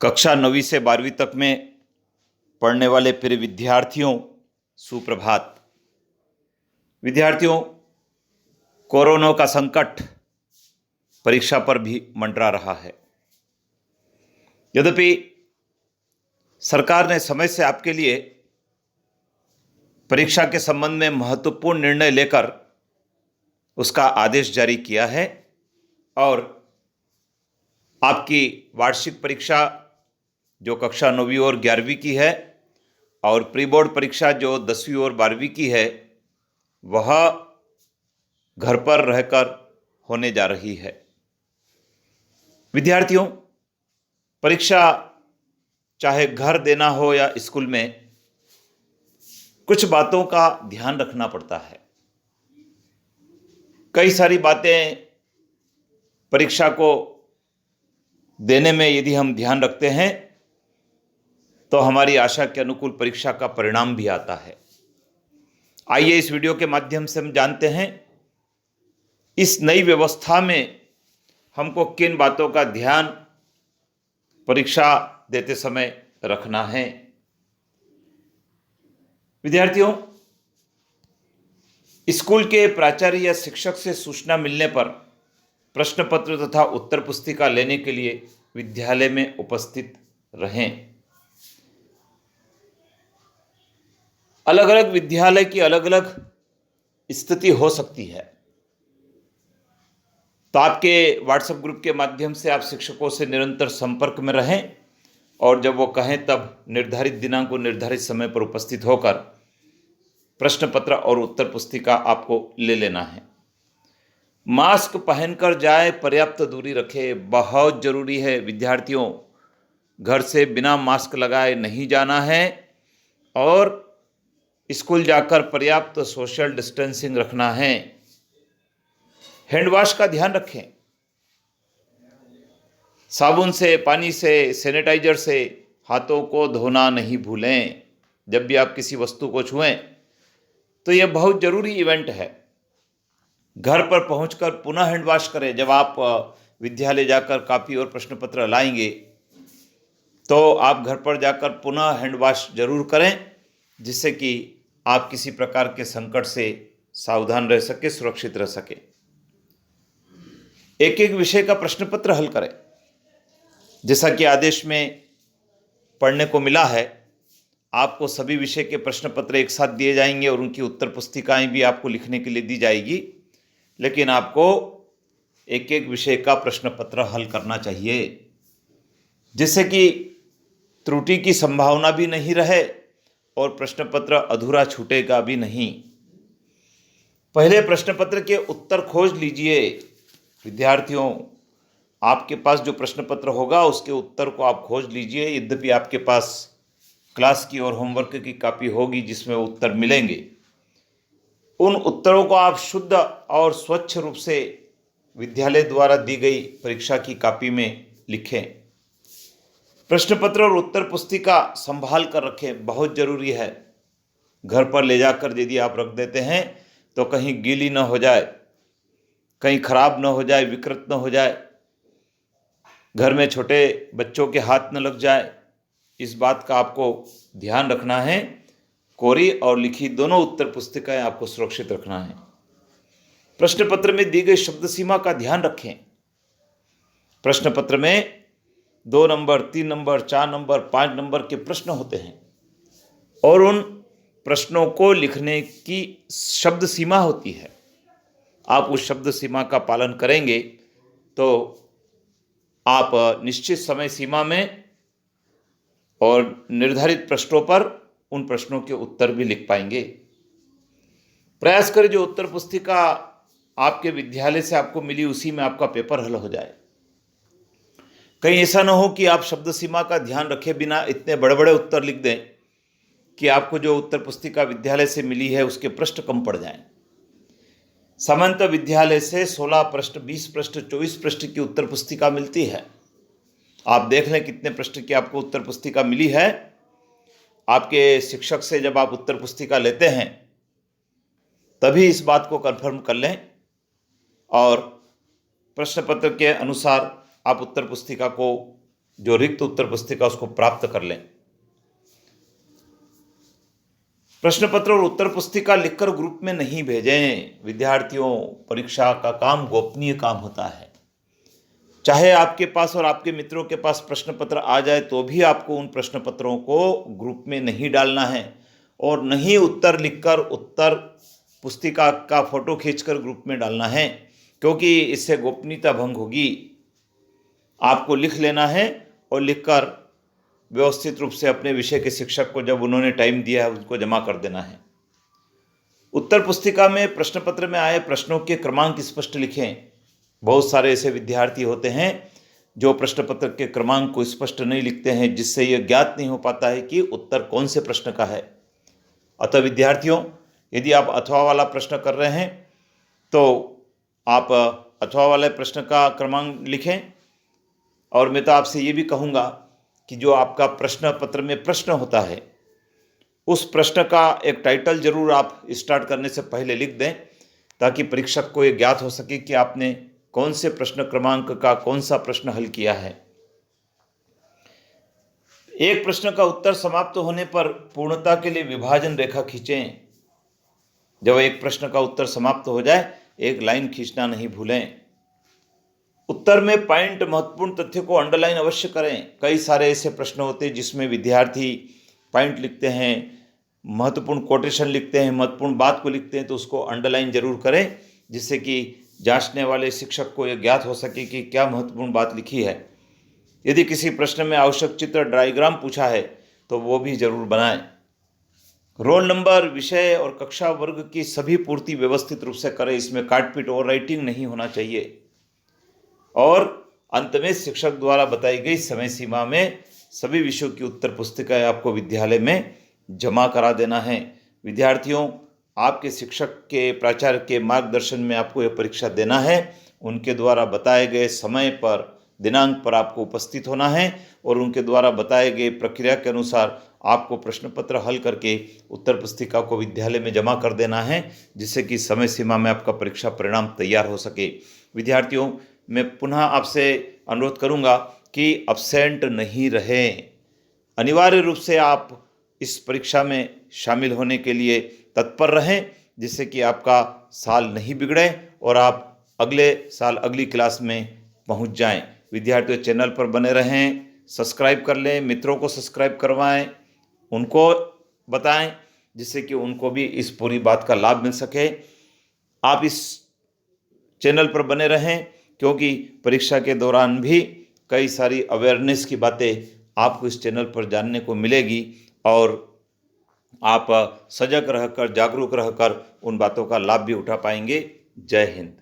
कक्षा 9वीं से 12वीं तक में पढ़ने वाले प्रिय विद्यार्थियों, सुप्रभात। विद्यार्थियों, कोरोना का संकट परीक्षा पर भी मंडरा रहा है। यद्यपि सरकार ने समय से आपके लिए परीक्षा के संबंध में महत्वपूर्ण निर्णय लेकर उसका आदेश जारी किया है और आपकी वार्षिक परीक्षा जो कक्षा 9वीं और 11वीं की है और प्री बोर्ड परीक्षा जो 10वीं और 12वीं की है, वह घर पर रहकर होने जा रही है। विद्यार्थियों, परीक्षा चाहे घर देना हो या स्कूल में, कुछ बातों का ध्यान रखना पड़ता है। कई सारी बातें परीक्षा को देने में यदि हम ध्यान रखते हैं तो हमारी आशा के अनुकूल परीक्षा का परिणाम भी आता है। आइए इस वीडियो के माध्यम से हम जानते हैं इस नई व्यवस्था में हमको किन बातों का ध्यान परीक्षा देते समय रखना है। विद्यार्थियों, स्कूल के प्राचार्य या शिक्षक से सूचना मिलने पर प्रश्न पत्र तथा उत्तर पुस्तिका लेने के लिए विद्यालय में उपस्थित रहें। अलग अलग विद्यालय की अलग अलग स्थिति हो सकती है, तो आपके व्हाट्सएप ग्रुप के माध्यम से आप शिक्षकों से निरंतर संपर्क में रहें और जब वो कहें तब निर्धारित दिनांक को निर्धारित समय पर उपस्थित होकर प्रश्न पत्र और उत्तर पुस्तिका आपको ले लेना है। मास्क पहनकर जाए, पर्याप्त दूरी रखें, बहुत जरूरी है। विद्यार्थियों, घर से बिना मास्क लगाए नहीं जाना है और स्कूल जाकर पर्याप्त सोशल डिस्टेंसिंग रखना है। हैंड वॉश का ध्यान रखें, साबुन से, पानी से, सैनिटाइजर से हाथों को धोना नहीं भूलें। जब भी आप किसी वस्तु को छुएं तो यह बहुत जरूरी इवेंट है। घर पर पहुंचकर पुनः हैंड वॉश करें। जब आप विद्यालय जाकर कॉपी और प्रश्न पत्र लाएंगे तो आप घर पर जाकर पुनः हैंड वॉश जरूर करें, जिससे कि आप किसी प्रकार के संकट से सावधान रह सके, सुरक्षित रह सके। एक एक विषय का प्रश्न पत्र हल करें। जैसा कि आदेश में पढ़ने को मिला है, आपको सभी विषय के प्रश्न पत्र एक साथ दिए जाएंगे और उनकी उत्तर पुस्तिकाएं भी आपको लिखने के लिए दी जाएगी, लेकिन आपको एक एक विषय का प्रश्न पत्र हल करना चाहिए, जिससे कि त्रुटि की संभावना भी नहीं रहे और प्रश्न पत्र अधूरा छूटेगा भी नहीं। पहले प्रश्न पत्र के उत्तर खोज लीजिए। विद्यार्थियों, आपके पास जो प्रश्न पत्र होगा उसके उत्तर को आप खोज लीजिए। यद्यपि आपके पास क्लास की और होमवर्क की कॉपी होगी जिसमें उत्तर मिलेंगे, उन उत्तरों को आप शुद्ध और स्वच्छ रूप से विद्यालय द्वारा दी गई परीक्षा की कॉपी में लिखें। प्रश्न पत्र और उत्तर पुस्तिका संभाल कर रखें, बहुत जरूरी है। घर पर ले जाकर यदि आप रख देते हैं तो कहीं गीली न हो जाए, कहीं खराब न हो जाए, विकृत न हो जाए, घर में छोटे बच्चों के हाथ न लग जाए, इस बात का आपको ध्यान रखना है। कोरी और लिखी दोनों उत्तर पुस्तिकाएं आपको सुरक्षित रखना है। प्रश्न पत्र में दी गई शब्द सीमा का ध्यान रखें। प्रश्न पत्र में 2 नंबर, 3 नंबर, 4 नंबर, 5 नंबर के प्रश्न होते हैं और उन प्रश्नों को लिखने की शब्द सीमा होती है। आप उस शब्द सीमा का पालन करेंगे तो आप निश्चित समय सीमा में और निर्धारित प्रश्नों पर उन प्रश्नों के उत्तर भी लिख पाएंगे। प्रयास करें जो उत्तर पुस्तिका आपके विद्यालय से आपको मिली उसी में आपका पेपर हल हो जाए। कहीं ऐसा न हो कि आप शब्द सीमा का ध्यान रखे बिना इतने बड़े बड़े उत्तर लिख दें कि आपको जो उत्तर पुस्तिका विद्यालय से मिली है उसके पृष्ठ कम पड़ जाएं। सामान्यतः विद्यालय से 16 पृष्ठ, 20 पृष्ठ, 24 पृष्ठ की उत्तर पुस्तिका मिलती है। आप देख लें कितने पृष्ठ की आपको उत्तर पुस्तिका मिली है। आपके शिक्षक से जब आप उत्तर पुस्तिका लेते हैं तभी इस बात को कंफर्म कर लें और प्रश्न पत्र के अनुसार आप उत्तर पुस्तिका को जो रिक्त उत्तर पुस्तिका उसको प्राप्त कर लें। प्रश्न पत्र और उत्तर पुस्तिका लिखकर ग्रुप में नहीं भेजें। विद्यार्थियों, परीक्षा का काम गोपनीय काम होता है। चाहे आपके पास और आपके मित्रों के पास प्रश्न पत्र आ जाए तो भी आपको उन प्रश्न पत्रों को ग्रुप में नहीं डालना है, और नहीं उत्तर लिखकर उत्तर पुस्तिका का फोटो खींचकर ग्रुप में डालना है, क्योंकि इससे गोपनीयता भंग होगी। आपको लिख लेना है और लिखकर व्यवस्थित रूप से अपने विषय के शिक्षक को जब उन्होंने टाइम दिया है उसको जमा कर देना है। उत्तर पुस्तिका में प्रश्न पत्र में आए प्रश्नों के क्रमांक स्पष्ट लिखें। बहुत सारे ऐसे विद्यार्थी होते हैं जो प्रश्न पत्र के क्रमांक को स्पष्ट नहीं लिखते हैं, जिससे यह ज्ञात नहीं हो पाता है कि उत्तर कौन से प्रश्न का है। अतः विद्यार्थियों, यदि आप अथवा वाला प्रश्न कर रहे हैं तो आप अथवा वाले प्रश्न का क्रमांक लिखें। और मैं तो आपसे ये भी कहूँगा कि जो आपका प्रश्न पत्र में प्रश्न होता है उस प्रश्न का एक टाइटल जरूर आप स्टार्ट करने से पहले लिख दें, ताकि परीक्षक को ये ज्ञात हो सके कि आपने कौन से प्रश्न क्रमांक का कौन सा प्रश्न हल किया है। एक प्रश्न का उत्तर समाप्त होने पर पूर्णता के लिए विभाजन रेखा खींचें। जब एक प्रश्न का उत्तर समाप्त हो जाए एक लाइन खींचना नहीं भूलें। उत्तर में पॉइंट, महत्वपूर्ण तथ्य को अंडरलाइन अवश्य करें। कई सारे ऐसे प्रश्न होते हैं जिसमें विद्यार्थी पॉइंट लिखते हैं, महत्वपूर्ण कोटेशन लिखते हैं, महत्वपूर्ण बात को लिखते हैं, तो उसको अंडरलाइन जरूर करें, जिससे कि जांचने वाले शिक्षक को यह ज्ञात हो सके कि क्या महत्वपूर्ण बात लिखी है। यदि किसी प्रश्न में आवश्यक चित्र, डायग्राम पूछा है तो वो भी जरूर बनाएं। रोल नंबर, विषय और कक्षा वर्ग की सभी पूर्ति व्यवस्थित रूप से करें। इसमें काटपीट और राइटिंग नहीं होना चाहिए। और अंत में शिक्षक द्वारा बताई गई समय सीमा में सभी विषयों की उत्तर पुस्तिकाएं आपको विद्यालय में जमा करा देना है। विद्यार्थियों, आपके शिक्षक के, प्राचार्य के मार्गदर्शन में आपको यह परीक्षा देना है। उनके द्वारा बताए गए समय पर, दिनांक पर आपको उपस्थित होना है और उनके द्वारा बताए गए प्रक्रिया के अनुसार आपको प्रश्न पत्र हल करके उत्तर पुस्तिका को विद्यालय में जमा कर देना है, जिससे कि समय सीमा में आपका परीक्षा परिणाम तैयार हो सके। विद्यार्थियों, मैं पुनः आपसे अनुरोध करूंगा कि अब्सेंट नहीं रहें। अनिवार्य रूप से आप इस परीक्षा में शामिल होने के लिए तत्पर रहें, जिससे कि आपका साल नहीं बिगड़े और आप अगले साल अगली क्लास में पहुंच जाएं। विद्यार्थियों, चैनल पर बने रहें, सब्सक्राइब कर लें, मित्रों को सब्सक्राइब करवाएं, उनको बताएं, जिससे कि उनको भी इस पूरी बात का लाभ मिल सके। आप इस चैनल पर बने रहें, क्योंकि परीक्षा के दौरान भी कई सारी अवेयरनेस की बातें आपको इस चैनल पर जानने को मिलेगी और आप सजग रहकर, जागरूक रहकर उन बातों का लाभ भी उठा पाएंगे। जय हिंद।